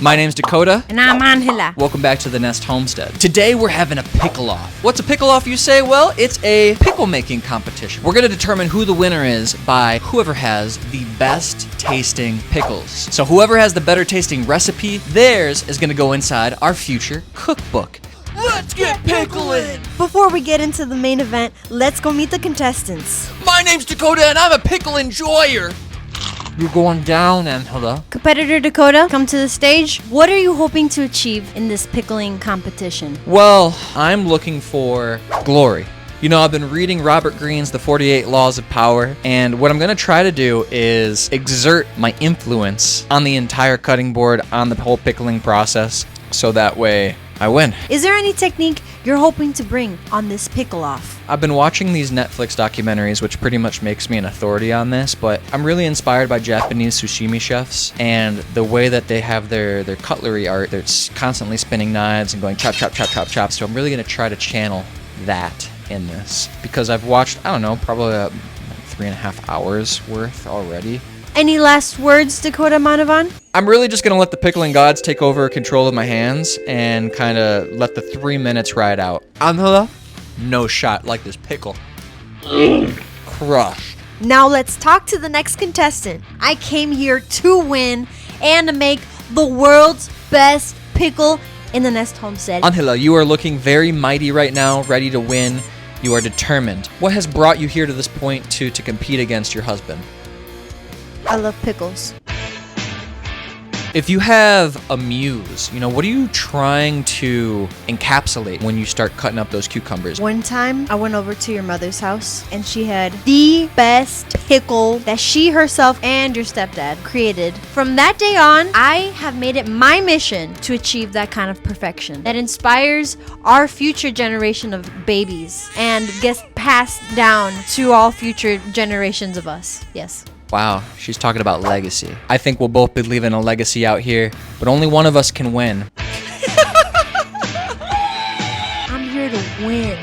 My name's Dakota. And I'm Angela. Welcome back to the Nest Homestead. Today we're having a pickle-off. What's a pickle-off, you say? Well, it's a pickle-making competition. We're gonna determine who the winner is by whoever has the best tasting pickles. So whoever has the better tasting recipe, theirs is gonna go inside our future cookbook. Let's get pickling! Before we get into the main event, let's go meet the contestants. My name's Dakota and I'm a pickle enjoyer. You're going down, Angela. Competitor Dakota, come to the stage. What are you hoping to achieve in this pickling competition? Well, I'm looking for glory. You know, I've been reading Robert Greene's The 48 Laws of Power, and what I'm gonna try to do is exert my influence on the entire cutting board, on the whole pickling process, so that way I win. Is there any technique you're hoping to bring on this pickle-off? I've been watching these Netflix documentaries, which pretty much makes me an authority on this, but I'm really inspired by Japanese sushi chefs and the way that they have their cutlery art. They're constantly spinning knives and going chop, chop, chop, chop, chop. So I'm really gonna try to channel that in this because I've watched, I don't know, probably 3.5 hours worth already. Any last words, Dakota Manavan? I'm really just gonna let the pickling gods take over control of my hands and kind of let the 3 minutes ride out. Angela, no shot like this pickle. Crushed. Now let's talk to the next contestant. I came here to win and to make the world's best pickle in the Nest Homestead. Angela, you are looking very mighty right now, ready to win. You are determined. What has brought you here to this point to compete against your husband? I love pickles. If you have a muse, you know, what are you trying to encapsulate when you start cutting up those cucumbers? One time, I went over to your mother's house, and she had the best pickle that she herself and your stepdad created. From that day on, I have made it my mission to achieve that kind of perfection that inspires our future generation of babies and gets passed down to all future generations of us. Yes. Wow, she's talking about legacy. I think we'll both be leaving a legacy out here, but only one of us can win. I'm here to win.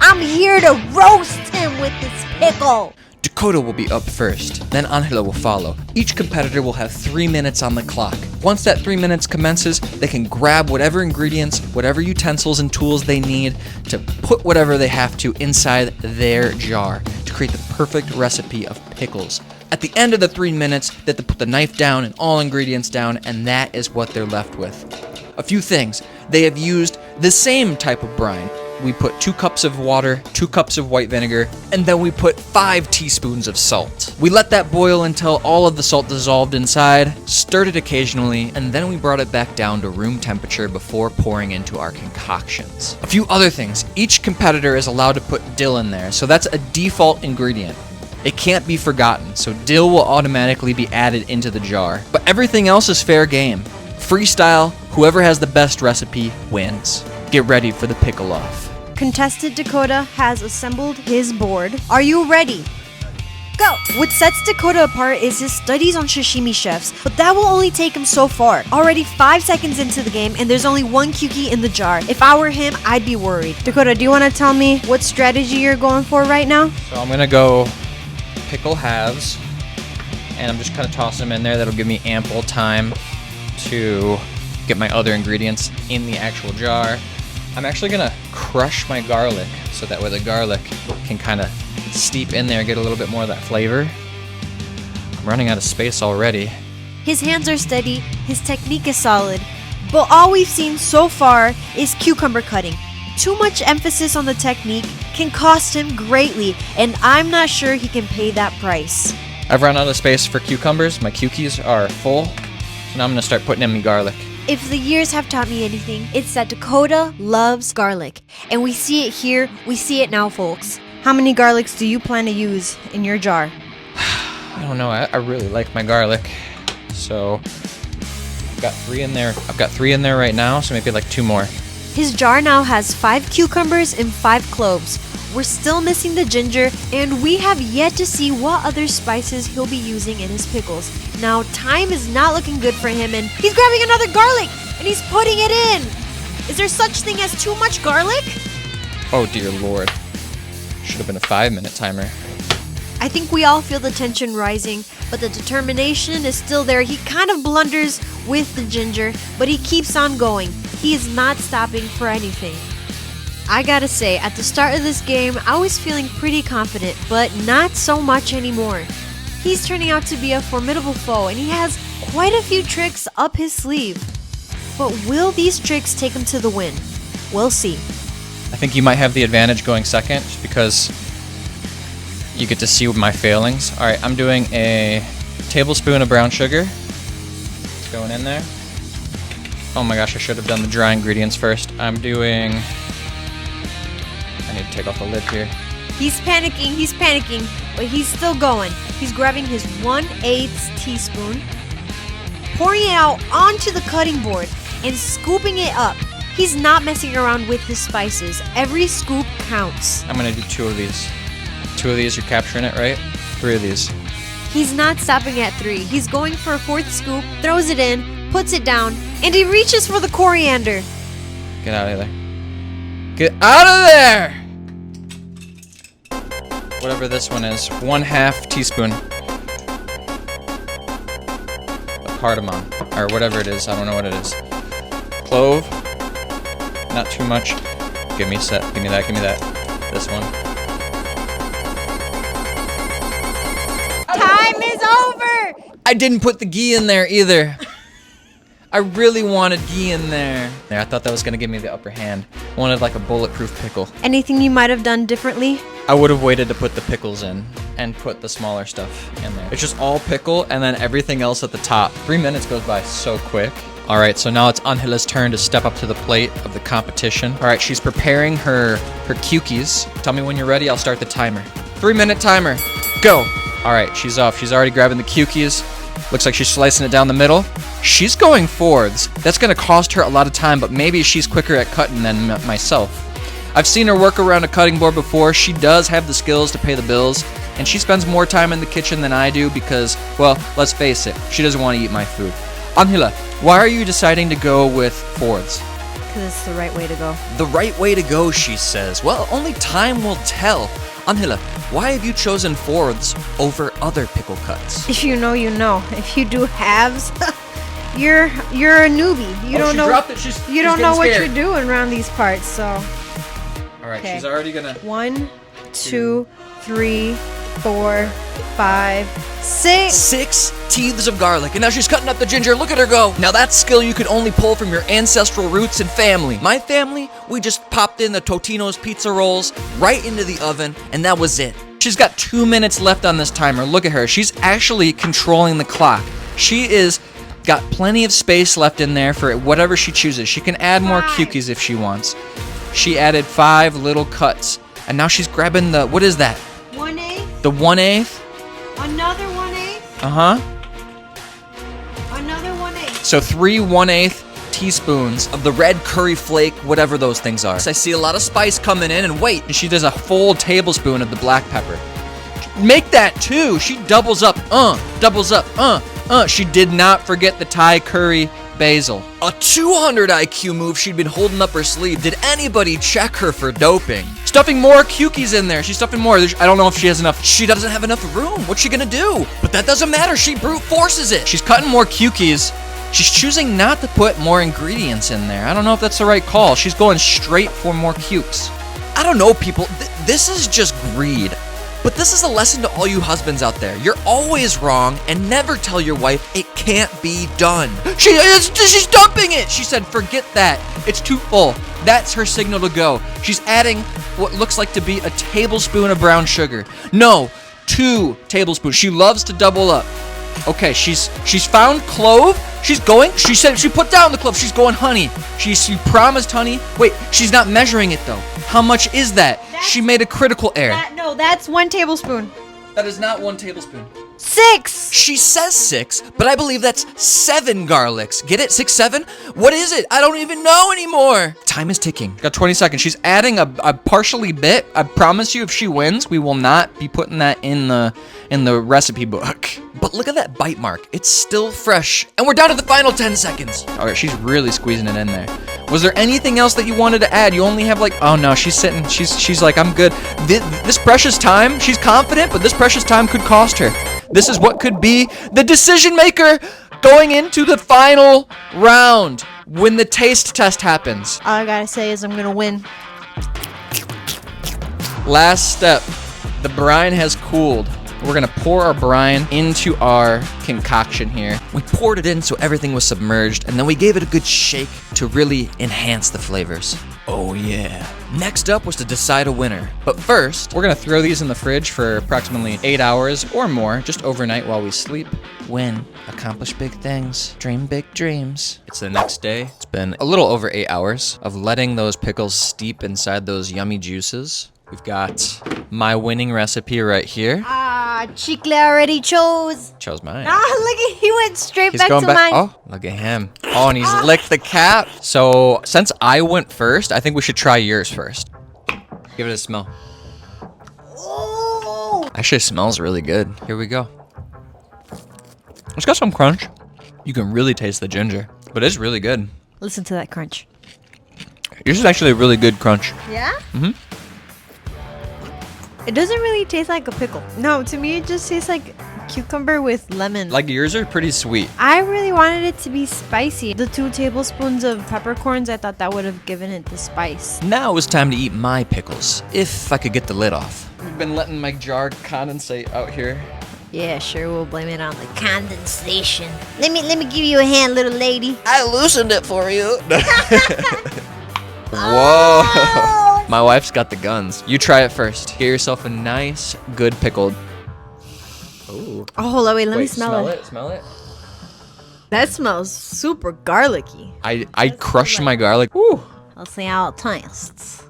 I'm here to roast him with this pickle. Dakota will be up first, then Angela will follow. Each competitor will have 3 minutes on the clock. Once that 3 minutes commences, they can grab whatever ingredients, whatever utensils and tools they need to put whatever they have to inside their jar to create the perfect recipe of pickles. At the end of the 3 minutes, they have to put the knife down and all ingredients down, and that is what they're left with. A few things. They have used the same type of brine. We put 2 cups of water, 2 cups of white vinegar, and then we put 5 teaspoons of salt. We let that boil until all of the salt dissolved inside, stirred it occasionally, and then we brought it back down to room temperature before pouring into our concoctions. A few other things. Each competitor is allowed to put dill in there, so that's a default ingredient. It can't be forgotten, so dill will automatically be added into the jar. But everything else is fair game. Freestyle, whoever has the best recipe wins. Get ready for the pickle-off. Contestant Dakota has assembled his board. Are you ready? Go! What sets Dakota apart is his studies on sashimi chefs, but that will only take him so far. Already 5 seconds into the game, and there's only 1 cukie in the jar. If I were him, I'd be worried. Dakota, do you want to tell me what strategy you're going for right now? So I'm gonna go pickle halves, and I'm just kind of tossing them in there. That'll give me ample time to get my other ingredients in the actual jar. I'm actually gonna crush my garlic so that way the garlic can kind of steep in there, get a little bit more of that flavor. I'm running out of space already. His hands are steady, his technique is solid, but all we've seen so far is cucumber cutting. Too much emphasis on the technique can cost him greatly, and I'm not sure he can pay that price. I've run out of space for cucumbers. My cukies are full, so now I'm gonna start putting in my garlic. If the years have taught me anything, it's that Dakota loves garlic. And we see it here, we see it now, folks. How many garlics do you plan to use in your jar? I don't know, I really like my garlic. So I've got 3 in there. I've got 3 in there right now, so maybe like 2 more. His jar now has 5 cucumbers and 5 cloves. We're still missing the ginger, and we have yet to see what other spices he'll be using in his pickles. Now, time is not looking good for him, and he's grabbing another garlic, and he's putting it in. Is there such thing as too much garlic? Oh dear Lord. Should have been a 5-minute timer. I think we all feel the tension rising but the determination is still there. He kind of blunders with the ginger, but he keeps on going. He is not stopping for anything. I gotta say, at the start of this game, I was feeling pretty confident, but not so much anymore. He's turning out to be a formidable foe, and he has quite a few tricks up his sleeve. But will these tricks take him to the win? We'll see. I think you might have the advantage going second, just because you get to see my failings. All right, I'm doing a tablespoon of brown sugar. It's going in there. Oh my gosh, I should have done the dry ingredients first. I need to take off the lid here. He's panicking, but he's still going. He's grabbing his 1/8 teaspoon, pouring it out onto the cutting board, and scooping it up. He's not messing around with his spices. Every scoop counts. I'm gonna do 2 of these. 2 of these, you're capturing it, right? 3 of these. He's not stopping at 3. He's going for a 4th scoop, throws it in, puts it down, and he reaches for the coriander. Get out of there. Get out of there! Whatever this one is. 1/2 teaspoon of cardamom. Or whatever it is. I don't know what it is. Clove. Not too much. Give me that. This one. Time is over! I didn't put the ghee in there either. I really wanted ghee in there. I thought that was gonna give me the upper hand. I wanted like a bulletproof pickle. Anything you might have done differently? I would have waited to put the pickles in and put the smaller stuff in there. It's just all pickle and then everything else at the top. 3 minutes goes by so quick. All right, so now it's Angela's turn to step up to the plate of the competition. All right, she's preparing her cookies. Tell me when you're ready, I'll start the timer. 3-minute timer, go. All right, she's off. She's already grabbing the cookies. Looks like she's slicing it down the middle. She's going fourths. That's gonna cost her a lot of time, but maybe she's quicker at cutting than myself. I've seen her work around a cutting board before. She does have the skills to pay the bills, and she spends more time in the kitchen than I do because, well, let's face it, she doesn't want to eat my food. Angela, why are you deciding to go with fourths? Because it's the right way to go. The right way to go, she says. Well, only time will tell. Angela, why have you chosen fourths over other pickle cuts? If you know, you know. If you do halves, you're a newbie. You don't know. You don't know what you're doing around these parts. So. All right, she's already gonna. 1, 2, 3, 4, 5, 6. 6 teeth of garlic, and now she's cutting up the ginger. Look at her go. Now that's skill you could only pull from your ancestral roots and family. My family, we just popped in the Totino's pizza rolls right into the oven, and that was it. She's got 2 minutes left on this timer. Look at her. She's actually controlling the clock. She is got plenty of space left in there for whatever she chooses. She can add more cookies if she wants. She added 5 little cuts, and now she's grabbing the, what is that? 1/8. The 1/8. Another 1/8. Uh-huh. Another 1/8. So 3 1/8 teaspoons of the red curry flake, whatever those things are. I see a lot of spice coming in, and wait, and she does a full tablespoon of the black pepper. Make that 2. She doubles up, doubles up, She did not forget the Thai curry basil. A 200 IQ move she'd been holding up her sleeve. Did anybody check her for doping? Stuffing more cookies in there. She's stuffing more. I don't know if she has enough. She doesn't have enough room. What's she gonna do? But that doesn't matter. She brute forces it. She's cutting more cookies. She's choosing not to put more ingredients in there. I don't know if that's the right call. She's going straight for more cukes. I don't know, people. This is just greed. But this is a lesson to all you husbands out there. You're always wrong, and never tell your wife it can't be done. She's dumping it. She said, forget that. It's too full. That's her signal to go. She's adding what looks like to be a tablespoon of brown sugar. No, 2 tablespoons. She loves to double up. Okay, she's found clove. She's going. She said she put down the clove. She's going honey. She promised honey. Wait, she's not measuring it though. How much is that? She made a critical error. No, that's 1 tablespoon. That is not 1 tablespoon. 6. She says 6, but I believe that's 7 garlics. Get it? 6, 7? What is it? I don't even know anymore. Time is ticking. Got 20 seconds. She's adding a partially bit. I promise you, if she wins, we will not be putting that in the recipe book. But look at that bite mark. It's still fresh. And we're down to the final 10 seconds. All right, she's really squeezing it in there. Was there anything else that you wanted to add? You only have like, oh no, she's sitting, she's like, I'm good. This precious time, she's confident, but this precious time could cost her. This is what could be the decision maker going into the final round when the taste test happens. All I gotta say is I'm gonna win. Last step. The brine has cooled. We're gonna pour our brine into our concoction here. We poured it in so everything was submerged, and then we gave it a good shake to really enhance the flavors. Oh yeah. Next up was to decide a winner. But first, we're gonna throw these in the fridge for approximately 8 hours or more, just overnight while we sleep. Win, accomplish big things, dream big dreams. It's the next day. It's been a little over 8 hours of letting those pickles steep inside those yummy juices. We've got my winning recipe right here. Chicle already chose. Chose mine. Look at, he went straight He's back going to back. mine. Oh, look at him. Oh, and he's licked the cap. So since I went first, I think we should try yours first. Give it a smell. Oh. Actually, it smells really good. Here we go. It's got some crunch. You can really taste the ginger, but it's really good. Listen to that crunch. Yours is actually a really good crunch. Yeah? Mm-hmm. It doesn't really taste like a pickle. No, to me it just tastes like cucumber with lemon. Like yours are pretty sweet. I really wanted it to be spicy. The 2 tablespoons of peppercorns, I thought that would have given it the spice. Now it's time to eat my pickles, if I could get the lid off. I've been letting my jar condensate out here. Yeah, sure, we'll blame it on the condensation. Let me give you a hand, little lady. I loosened it for you. Whoa. My wife's got the guns. You try it first. Get yourself a nice, good pickled. Ooh. Oh, hold on, wait, let me smell it. Smell it. That smells super garlicky. I crushed my garlic. Ooh. Let's see how it tastes.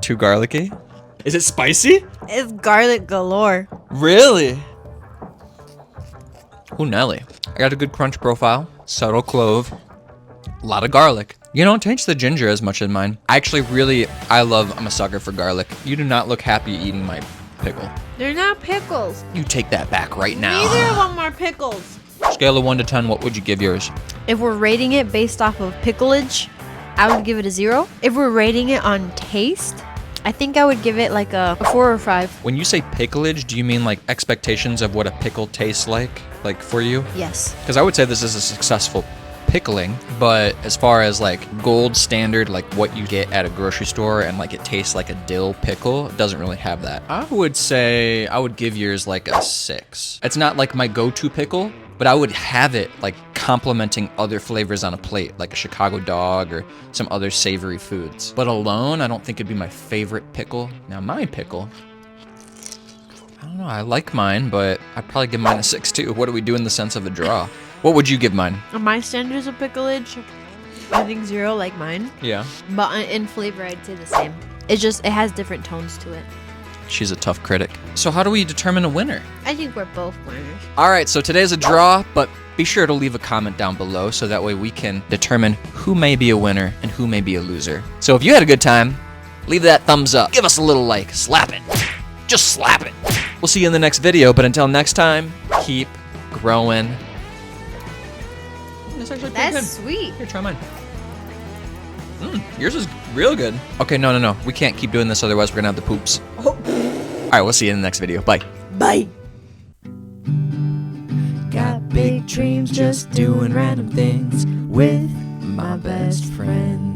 Too garlicky? Is it spicy? It's garlic galore. Really? Ooh, Nelly. I got a good crunch profile. Subtle clove. A lot of garlic. You don't taste the ginger as much as mine. I'm a sucker for garlic. You do not look happy eating my pickle. They're not pickles. You take that back right now. Neither of them are pickles. Scale of 1 to 10, what would you give yours? If we're rating it based off of picklage, I would give it a 0. If we're rating it on taste, I think I would give it like a 4 or 5. When you say picklage, do you mean like expectations of what a pickle tastes like for you? Yes. Because I would say this is a successful pickling, but as far as like gold standard, like what you get at a grocery store and like it tastes like a dill pickle, it doesn't really have that. I would say I would give yours like a 6. It's not like my go-to pickle, but I would have it like complementing other flavors on a plate, like a Chicago dog or some other savory foods. But alone, I don't think it'd be my favorite pickle. Now my pickle, I don't know, I like mine, but I'd probably give mine a 6 too. What do we do in the sense of a draw? What would you give mine? On my standards of picklage, I think 0 like mine. Yeah. But in flavor, I'd say the same. It has different tones to it. She's a tough critic. So how do we determine a winner? I think we're both winners. All right, so today's a draw, but be sure to leave a comment down below so that way we can determine who may be a winner and who may be a loser. So if you had a good time, leave that thumbs up. Give us a little like. Slap it. Just slap it. We'll see you in the next video, but until next time, keep growing. That's actually pretty good. That's sweet. Here, try mine. Yours is real good. Okay, no. We can't keep doing this, otherwise we're gonna have the poops. Oh. All right, we'll see you in the next video. Bye. Bye. Got big dreams, just doing random things with my best friend.